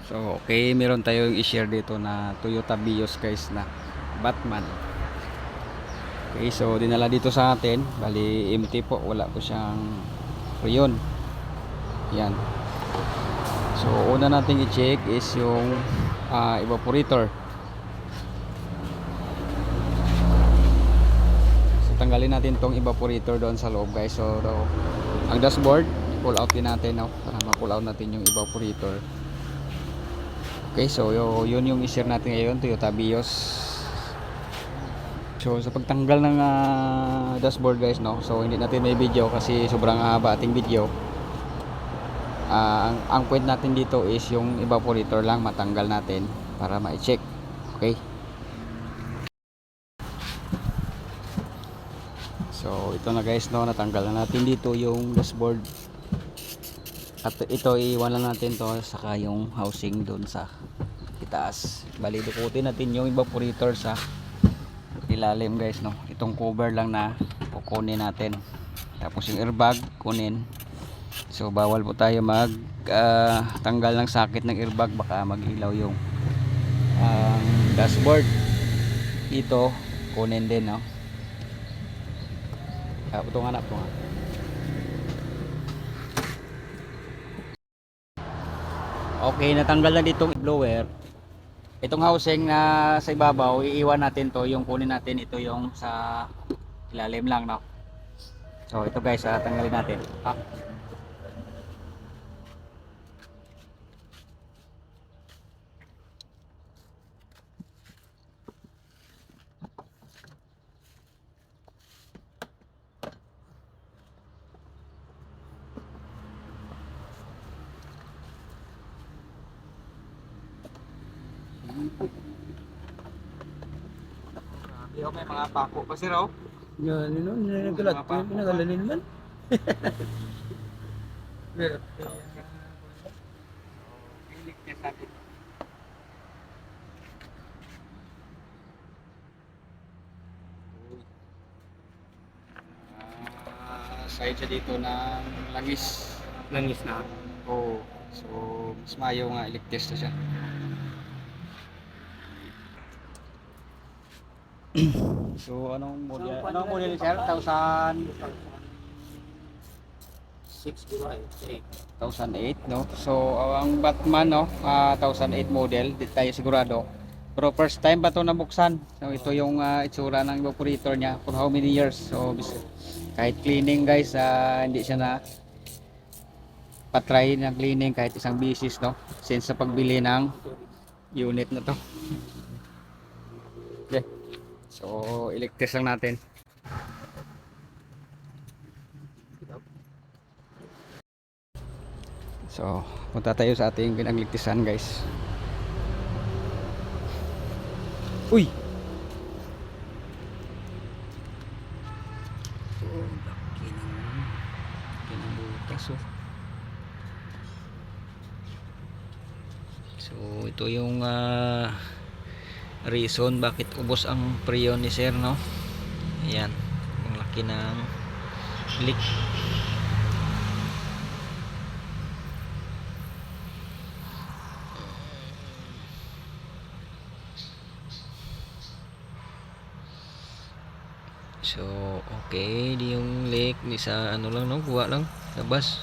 So okay, meron tayong i-share dito na Toyota Vios guys na Batman. Okay, so dinala dito sa atin, bali empty po, wala po siyang freon. Yan. So una nating i-check is yung evaporator. So tanggalin natin tong evaporator doon sa loob guys. So ang dashboard, pull out din natin, no? Para ma-pull out natin yung evaporator. Okay, so yun yung i-share natin ngayon, Toyota Vios. So sa pagtanggal ng dashboard guys, no, so hindi natin may video kasi sobrang haba ating video. Ang point natin dito is yung evaporator lang matanggal natin para ma-check. Okay, so ito na guys, no, natanggal na natin dito yung dashboard at ito iwan lang natin to, saka yung housing doon sa itaas. Bali dukutin natin yung evaporator sa ilalim guys, no, itong cover lang na kukunin natin, tapos yung airbag kunin. So bawal po tayo mag tanggal ng socket ng airbag, baka mag-ilaw yung dashboard. Dito kunin din, no. Ito nga na po nga. Okay, natanggal na ditong blower. Itong housing na sa ibabaw, iiwan natin to, yung kunin natin ito yung sa ilalim lang, no. So ito guys, tanggalin natin. Grabe, may mga pako pa sir, oh. Yan, yun, nagalat ko yun, nagalanin man. Side siya dito ng langis. Langis na. Oh, so mas mayo nga electric na siya. So anong model? Anong model ni sir? 2008, no? So ang Batman, no, 2008 model, di tayo sigurado. Pero first time ba ito nabuksan? So ito yung itsura ng evaporator niya for how many years. So kahit cleaning guys, hindi siya na patry ng cleaning kahit isang bisis, no, since sa pagbili ng unit na to. Okay, so electric lang natin. So punta tayo sa ating pinagligtisan guys. Uy, oh, laki ng butas, oh. So ito yung reason bakit ubos ang freon ni sir, no. Ayan, ang laki ng leak. So okay, di yung leak ni sa ano lang, no, kuha lang labas.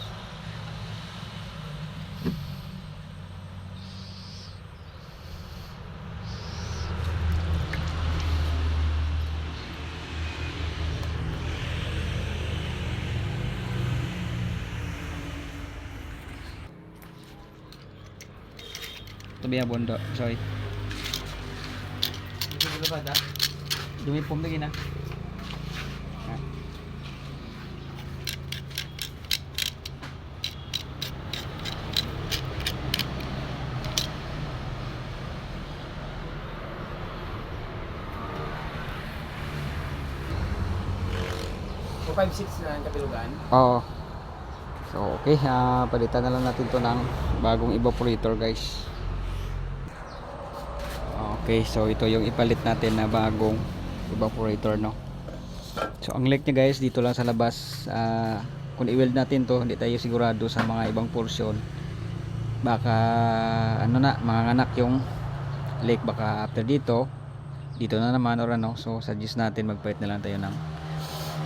Tabi ang bondo, sorry. Dumi pum lagi na. So 5.6 na ang kapilugan. Oo. So okay, palitan na lang natin to ng bagong evaporator guys. Okay, so ito yung ipalit natin na bagong evaporator, no. So ang leak niya guys dito lang sa labas. Kung i-weld natin to, hindi tayo sigurado sa mga ibang portion. baka ano na manganganak yung leak, baka after dito na naman or ano. So suggest natin magpalit na lang tayo ng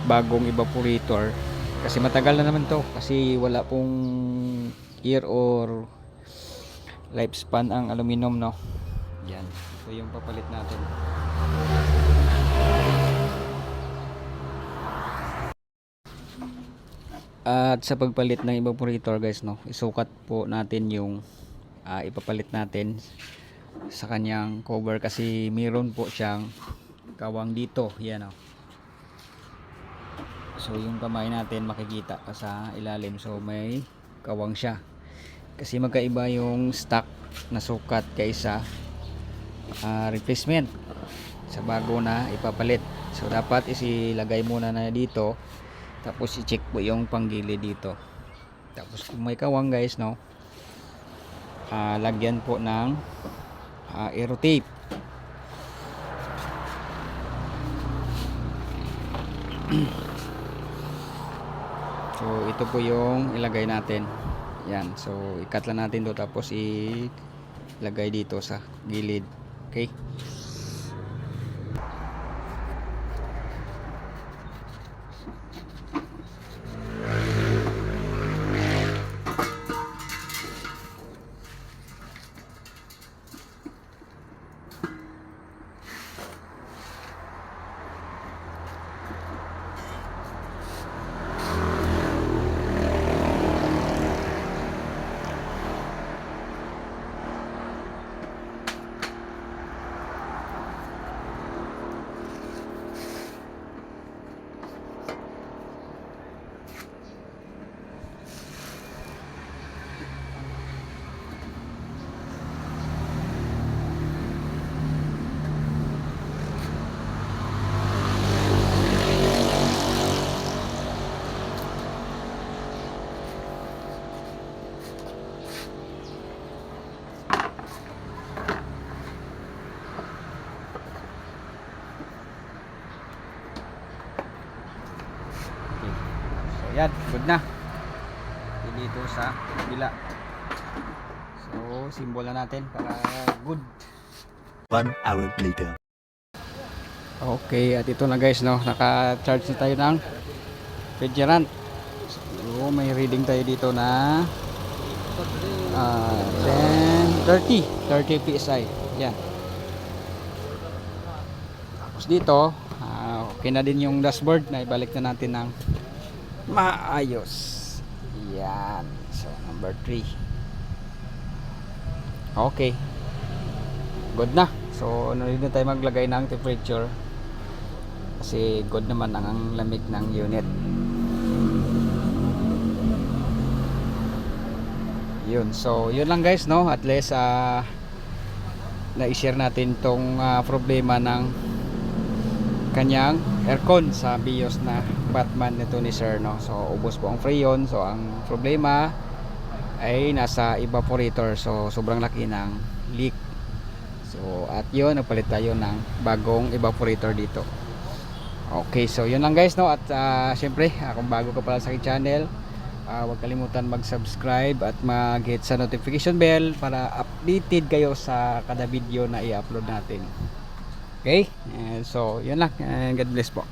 bagong evaporator kasi matagal na naman to, kasi wala pong year or lifespan ang aluminum, no. Yan, ito yung papalit natin. At sa pagpalit ng evaporator guys, no, isukat po natin yung ipapalit natin sa kanyang cover, kasi meron po siyang kawang dito. Yan, oh. So yung kamay natin makikita pa sa ilalim, so may kawang siya kasi magkaiba yung stock na sukat kaysa replacement sa bago na ipapalit. So dapat isilagay muna na dito, tapos i-check po yung panggilid dito. Tapos kung may kawang guys, no, lagyan po ng aero tape. So ito po yung ilagay natin. Yan, so i-cut lang natin to, tapos ilagay dito sa gilid. Okay. Yan, good na. Dito sa kabila. So, symbol na natin para good. 1 hour later. Okay, at ito na guys, no, naka-charge na tayo ng refrigerant. So, may reading tayo dito na 30 PSI. Yan. Tapos dito, okay na din yung dashboard, na ibalik na natin ng maayos. Yan. So number 3. Okay, good na. So ano rin na tayo maglagay ng temperature, kasi good naman ang lamig ng unit. Yun, so yun lang guys, no, at least na-share natin tong problema ng kanyang aircon sa BIOS na Batman nito ni sir, no. So ubos po ang freon. So ang problema ay nasa evaporator, so sobrang laki ng leak. So at yun, nagpalit tayo ng bagong evaporator dito. Okay, so yun lang guys, no. At syempre, kung bago ka pala sa aking channel, huwag kalimutan mag-subscribe at mag-hit sa notification bell para updated kayo sa kada video na i-upload natin. Okay, and so yun lang, and God bless po.